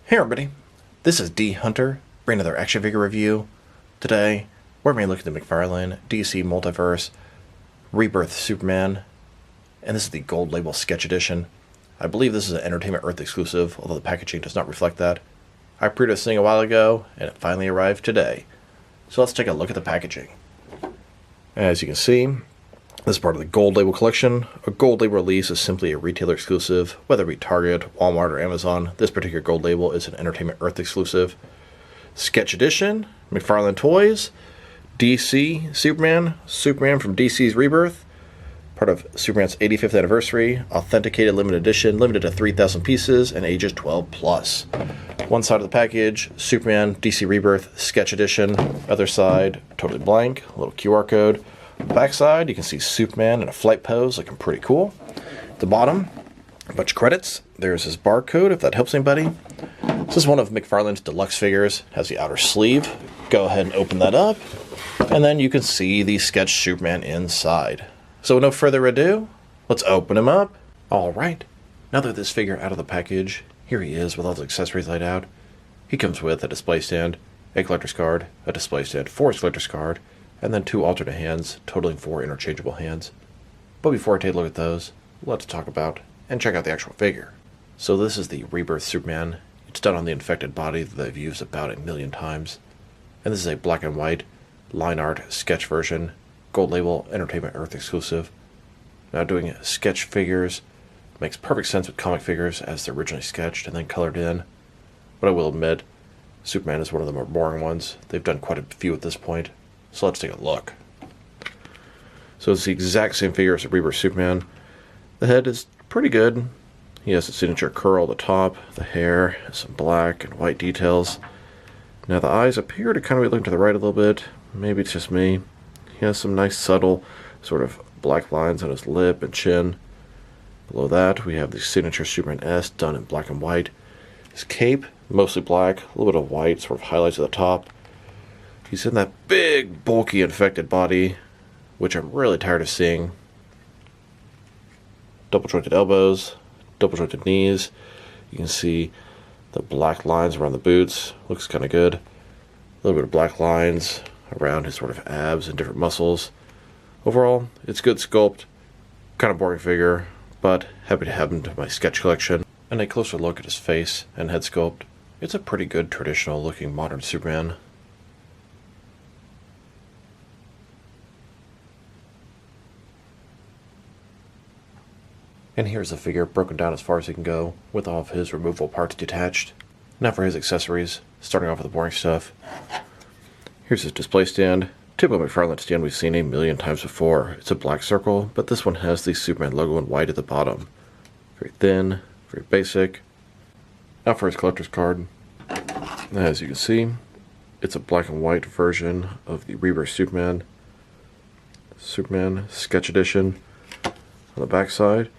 Hey everybody, this is D Hunter, bringing another action figure review. Today, we're going to be looking at the McFarlane DC Multiverse Rebirth Superman, and this is the Gold Label Sketch Edition. I believe this is an Entertainment Earth exclusive, although the packaging does not reflect that. I pre-ordered this thing a while ago, and it finally arrived today. So let's take a look at the packaging. As you can see, this is part of the Gold Label collection. A Gold Label release is simply a retailer exclusive, whether it be Target, Walmart, or Amazon. This particular Gold Label is an Entertainment Earth exclusive. Sketch Edition, McFarlane Toys, DC Superman, Superman from DC's Rebirth, part of Superman's 85th anniversary, authenticated limited edition, limited to 3,000 pieces, and ages 12 plus. One side of the package, Superman DC Rebirth Sketch Edition. Other side, totally blank, a little QR code. Back side, you can see Superman in a flight pose, looking pretty cool. At the bottom, a bunch of credits. There's his barcode, if that helps anybody. This is one of McFarlane's deluxe figures. It has the outer sleeve. Go ahead and open that up, and then you can see the sketched Superman inside. So with no further ado, let's open him up. Alright, now that this figure out of the package, here he is with all the accessories laid out. He comes with a display stand, a collector's card, a display stand for his collector's card, and then 2 alternate hands, totaling 4 interchangeable hands. But before I take a look at those, let's talk about and check out the actual figure. So this is the Rebirth Superman. It's done on the infected body that they've used about 1 million times. And this is a black and white line art sketch version, Gold Label Entertainment Earth exclusive. Now doing sketch figures makes perfect sense with comic figures as they're originally sketched and then colored in. But I will admit, Superman is one of the more boring ones. They've done quite a few at this point. So let's take a look. So it's the exact same figure as the Rebirth Superman. The head is pretty good. He has a signature curl at the top, the hair, some black and white details. Now the eyes appear to kind of be looking to the right a little bit. Maybe it's just me. He has some nice subtle sort of black lines on his lip and chin. Below that we have the signature Superman S done in black and white. His cape, mostly black, a little bit of white, sort of highlights at the top. He's in that big, bulky, infected body, which I'm really tired of seeing. Double-jointed elbows, double-jointed knees. You can see the black lines around the boots. Looks kind of good. A little bit of black lines around his sort of abs and different muscles. Overall, it's good sculpt. Kind of boring figure, but happy to have him to my sketch collection. And a closer look at his face and head sculpt. It's a pretty good traditional-looking modern Superman. And here's the figure broken down as far as he can go, with all of his removable parts detached. Now for his accessories, starting off with the boring stuff. Here's his display stand. Typical McFarlane stand we've seen 1 million times before. It's a black circle, but this one has the Superman logo in white at the bottom. Very thin, very basic. Now for his collector's card. As you can see, it's a black and white version of the Rebirth Superman. Superman Sketch Edition. On the back side,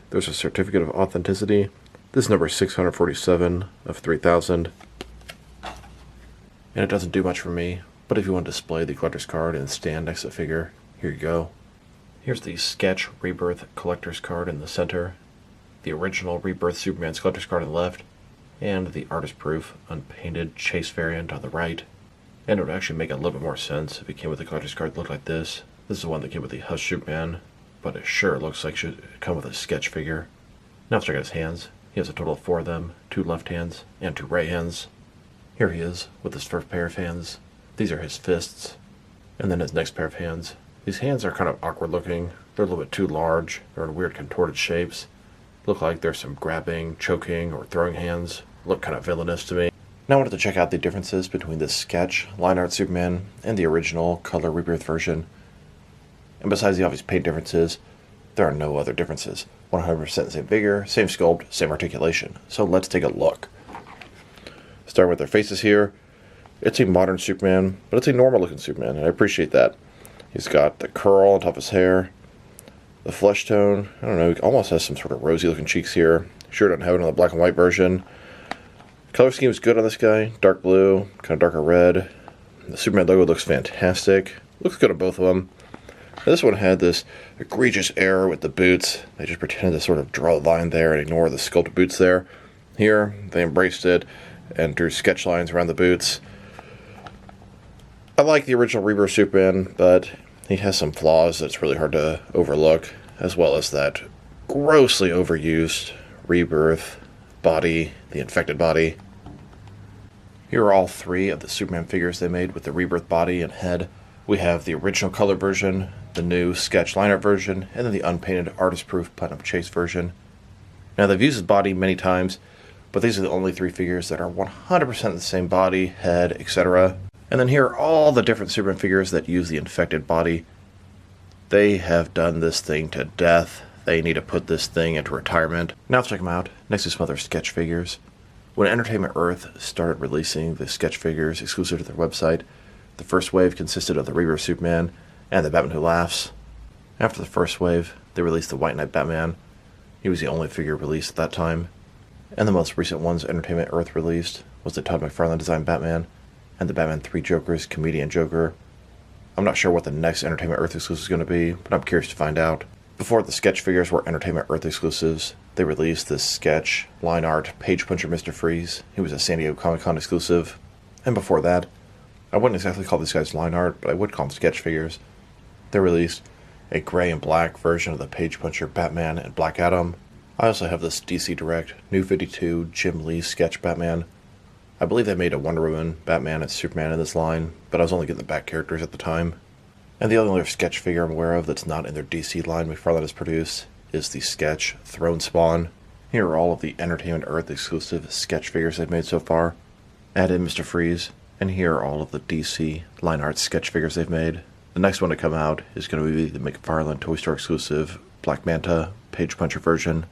there's a certificate of authenticity. This is number 647 of 3000. And it doesn't do much for me, but if you want to display the collector's card and stand next to the figure, here you go. Here's the Sketch Rebirth collector's card in the center, the original Rebirth Superman's collector's card on the left, and the artist proof unpainted chase variant on the right. And it would actually make a little bit more sense if it came with a collector's card that looked like this. This is the one that came with the Hush Superman, but it sure looks like it should come with a sketch figure. Now let's check out his hands. He has a total of 4 of them, 2 left hands and 2 right hands. Here he is with his first pair of hands. These are his fists. And then his next pair of hands. These hands are kind of awkward looking. They're a little bit too large. They're in weird contorted shapes. Look like there's some grabbing, choking, or throwing hands. Look kind of villainous to me. Now I wanted to check out the differences between this sketch line art Superman and the original color Rebirth version. And besides the obvious paint differences, there are no other differences. 100% same figure, same sculpt, same articulation. So let's take a look. Starting with their faces here. It's a modern Superman, but it's a normal looking Superman, and I appreciate that. He's got the curl on top of his hair, the flesh tone. I don't know, he almost has some sort of rosy looking cheeks here. Sure don't have it on the black and white version. Color scheme is good on this guy. Dark blue, kind of darker red. The Superman logo looks fantastic. Looks good on both of them. This one had this egregious error with the boots. They just pretended to sort of draw a line there and ignore the sculpted boots there. Here, they embraced it and drew sketch lines around the boots. I like the original Rebirth Superman, but he has some flaws that's really hard to overlook, as well as that grossly overused Rebirth body, the infected body. Here are all three of the Superman figures they made with the Rebirth body and head. We have the original color version, the new sketch line art version, and then the unpainted artist-proof Putnam Chase version. Now, they've used his body many times, but these are the only three figures that are 100% the same body, head, etc. And then here are all the different Superman figures that use the infected body. They have done this thing to death. They need to put this thing into retirement. Now let's check them out, next to some other sketch figures. When Entertainment Earth started releasing the sketch figures exclusive to their website, the first wave consisted of the Rebirth Superman and the Batman Who Laughs. After the first wave, they released the White Knight Batman. He was the only figure released at that time. And the most recent ones Entertainment Earth released was the Todd McFarlane designed Batman and the Batman 3 Jokers Comedian Joker. I'm not sure what the next Entertainment Earth exclusive is going to be, but I'm curious to find out. Before the sketch figures were Entertainment Earth exclusives, they released this sketch line art Page Puncher Mr. Freeze. He was a San Diego Comic-Con exclusive. And before that, I wouldn't exactly call these guys line art, but I would call them sketch figures. They released a gray and black version of the Page Puncher Batman and Black Adam. I also have this DC Direct New 52 Jim Lee sketch Batman. I believe they made a Wonder Woman, Batman, and Superman in this line, but I was only getting the back characters at the time. And the only other sketch figure I'm aware of that's not in their DC line McFarlane has produced is the sketch Throne Spawn. Here are all of the Entertainment Earth exclusive sketch figures they've made so far. Add in Mr. Freeze, and here are all of the DC line art sketch figures they've made. The next one to come out is going to be the McFarlane Toy Store exclusive Black Manta Page Puncher version.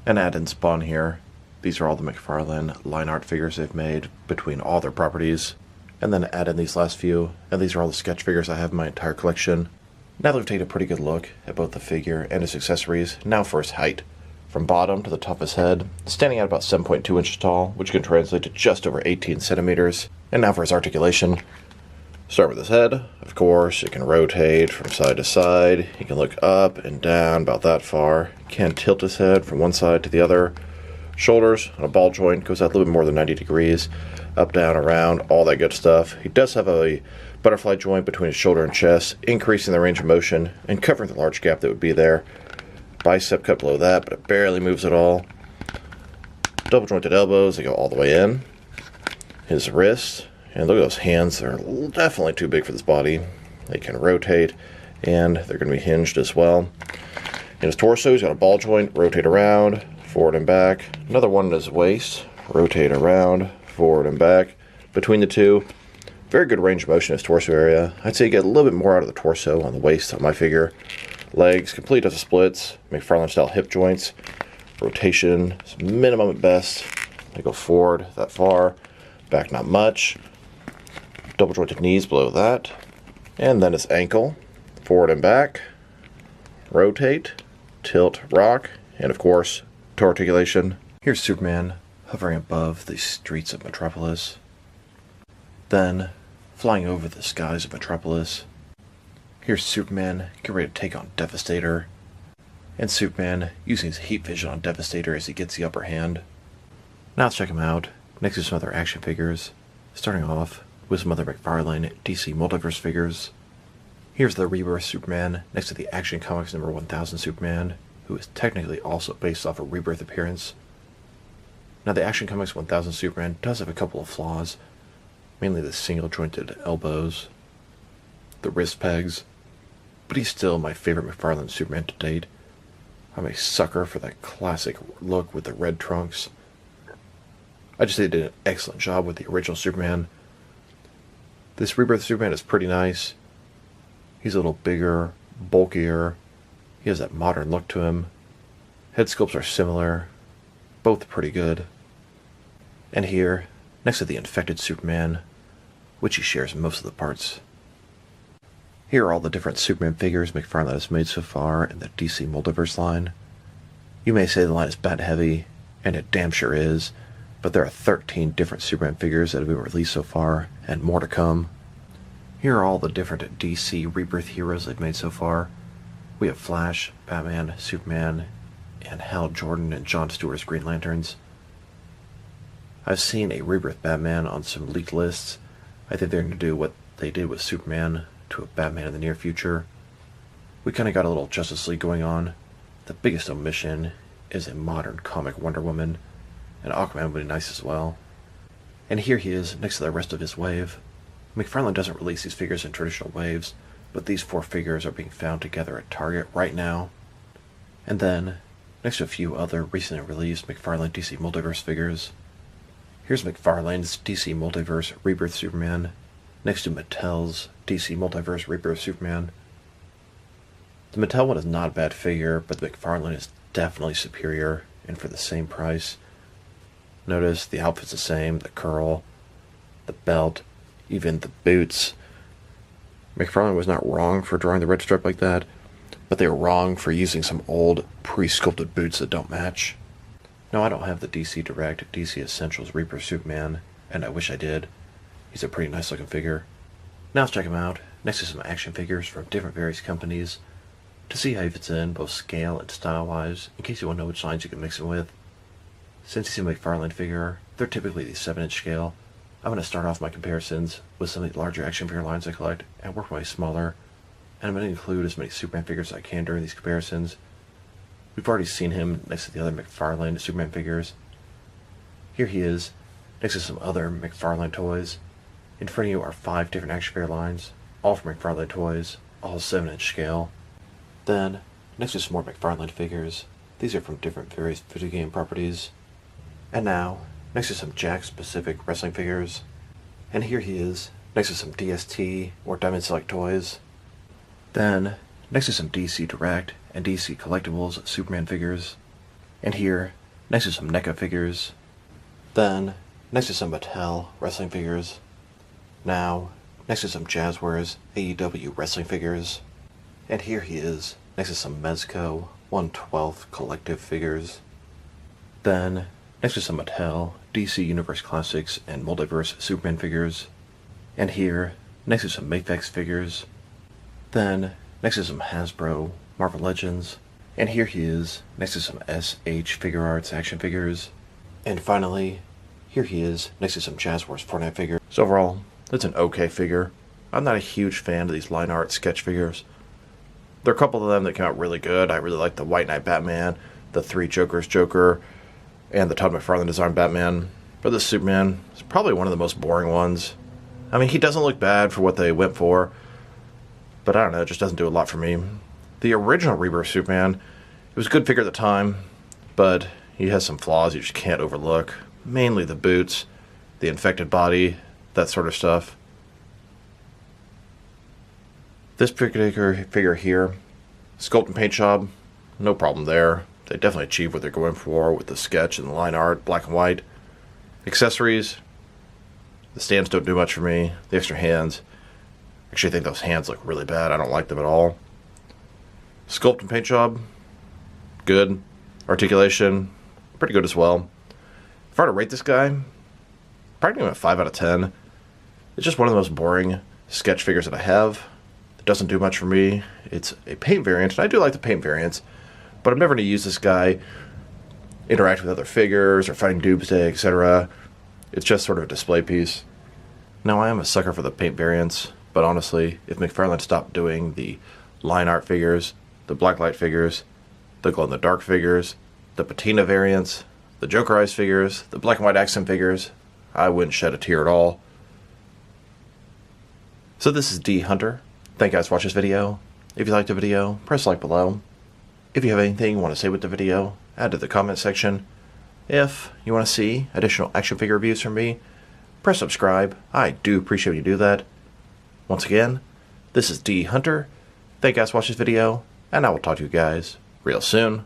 And add in Spawn here. These are all the McFarlane line art figures they've made between all their properties. And then add in these last few, and these are all the sketch figures I have in my entire collection. Now that we've taken a pretty good look at both the figure and his accessories, now for his height. From bottom to the top of his head, standing at about 7.2 inches tall, which can translate to just over 18 centimeters. And now for his articulation. Start with his head. Of course, it can rotate from side to side. He can look up and down about that far. He can tilt his head from one side to the other. Shoulders on a ball joint goes out a little bit more than 90 degrees. Up, down, around, all that good stuff. He does have a butterfly joint between his shoulder and chest, increasing the range of motion and covering the large gap that would be there. Bicep cut below that, but it barely moves at all. Double jointed elbows, they go all the way in. His wrists, and look at those hands, they're definitely too big for this body. They can rotate, and they're going to be hinged as well. In his torso, he's got a ball joint, rotate around, forward and back. Another one in his waist, rotate around, forward and back. Between the two, very good range of motion in his torso area. I'd say you get a little bit more out of the torso on the waist on my figure. Legs, complete as splits, McFarlane style hip joints. Rotation is minimum at best. They go forward that far, back not much. Double jointed knees below that. And then his ankle, forward and back. Rotate, tilt, rock, and of course, toe articulation. Here's Superman hovering above the streets of Metropolis. Then, flying over the skies of Metropolis. Here's Superman getting ready to take on Devastator. And Superman using his heat vision on Devastator as he gets the upper hand. Now let's check him out, next to some other action figures. Starting off with some other McFarlane DC Multiverse figures. Here's the Rebirth Superman next to the Action Comics number 1000 Superman, who is technically also based off a Rebirth appearance. Now the Action Comics 1000 Superman does have a couple of flaws, mainly the single jointed elbows, the wrist pegs, but he's still my favorite McFarlane Superman to date. I'm a sucker for that classic look with the red trunks. I just think they did an excellent job with the original Superman. This Rebirth Superman is pretty nice. He's a little bigger, bulkier. He has that modern look to him. Head sculpts are similar. Both pretty good. And here, next to the infected Superman, which he shares most of the parts. Here are all the different Superman figures McFarlane has made so far in the DC Multiverse line. You may say the line is bat heavy, and it damn sure is, but there are 13 different Superman figures that have been released so far, and more to come. Here are all the different DC Rebirth heroes they've made so far. We have Flash, Batman, Superman, and Hal Jordan and John Stewart's Green Lanterns. I've seen a Rebirth Batman on some leaked lists. I think they're going to do what they did with Superman to a Batman in the near future. We kind of got a little Justice League going on. The biggest omission is a modern comic Wonder Woman, and Aquaman would be nice as well. And here he is next to the rest of his wave. McFarlane doesn't release these figures in traditional waves, but these 4 figures are being found together at Target right now. And then, next to a few other recently released McFarlane DC Multiverse figures, here's McFarlane's DC Multiverse Rebirth Superman, next to Mattel's DC Multiverse Rebirth Superman. The Mattel one is not a bad figure, but the McFarlane is definitely superior, and for the same price. Notice the outfit's the same, the curl, the belt, even the boots. McFarlane was not wrong for drawing the red stripe like that, but they were wrong for using some old pre-sculpted boots that don't match. Now, I don't have the DC Direct DC Essentials Rebirth Superman, and I wish I did. He's a pretty nice looking figure. Now let's check him out, next to some action figures from different various companies, to see how he fits in, both scale and style-wise, in case you want to know which lines you can mix him with. Since he's a McFarlane figure, they're typically the 7-inch scale. I'm going to start off my comparisons with some of the larger action figure lines I collect, and work my way smaller, and I'm going to include as many Superman figures as I can during these comparisons. We've already seen him next to the other McFarlane Superman figures. Here he is, next to some other McFarlane toys. In front of you are 5 different action figure lines, all from McFarlane toys, all 7-inch scale. Then, next to some more McFarlane figures. These are from different various video game properties. And now, next to some Jakks-specific wrestling figures. And here he is, next to some DST or Diamond Select toys. Then, next to some DC Direct and DC Collectibles Superman figures. And here, next to some NECA figures. Then, next to some Mattel wrestling figures. Now, next to some Jazzwares AEW wrestling figures. And here he is, next to some Mezco 1/12 collective figures. Then, next to some Mattel DC Universe Classics and Multiverse Superman figures. And here, next to some Mafex figures. Then, next to some Hasbro Marvel Legends. And here he is, next to some SH Figure Arts action figures. And finally, here he is, next to some Jazzwares Fortnite figures. So overall, it's an okay figure. I'm not a huge fan of these line art sketch figures. There are a couple of them that came out really good. I really like the White Knight Batman, the 3 Jokers Joker, and the Todd McFarlane design Batman. But this Superman is probably one of the most boring ones. I mean, he doesn't look bad for what they went for, but I don't know, it just doesn't do a lot for me. The original Rebirth Superman, it was a good figure at the time, but he has some flaws you just can't overlook. Mainly the boots, the infected body, that sort of stuff. This particular figure here, sculpt and paint job, no problem there. They definitely achieve what they're going for with the sketch and the line art, black and white. Accessories, the stands don't do much for me. The extra hands, actually I think those hands look really bad. I don't like them at all. Sculpt and paint job, good. Articulation, pretty good as well. If I were to rate this guy, probably give him a 5 out of 10. It's just one of the most boring sketch figures that I have. It doesn't do much for me. It's a paint variant, and I do like the paint variants, but I'm never going to use this guy interacting with other figures or fighting Doomsday, etc. It's just sort of a display piece. Now, I am a sucker for the paint variants, but honestly, if McFarlane stopped doing the line art figures, the blacklight figures, the glow-in-the-dark figures, the patina variants, the Joker Eyes figures, the black and white accent figures, I wouldn't shed a tear at all. So this is D Hunter. Thank you guys for watching this video. If you liked the video, press like below. If you have anything you want to say with the video, add to the comment section. If you want to see additional action figure reviews from me, press subscribe. I do appreciate when you do that. Once again, this is D Hunter. Thank you guys for watching this video, and I will talk to you guys real soon.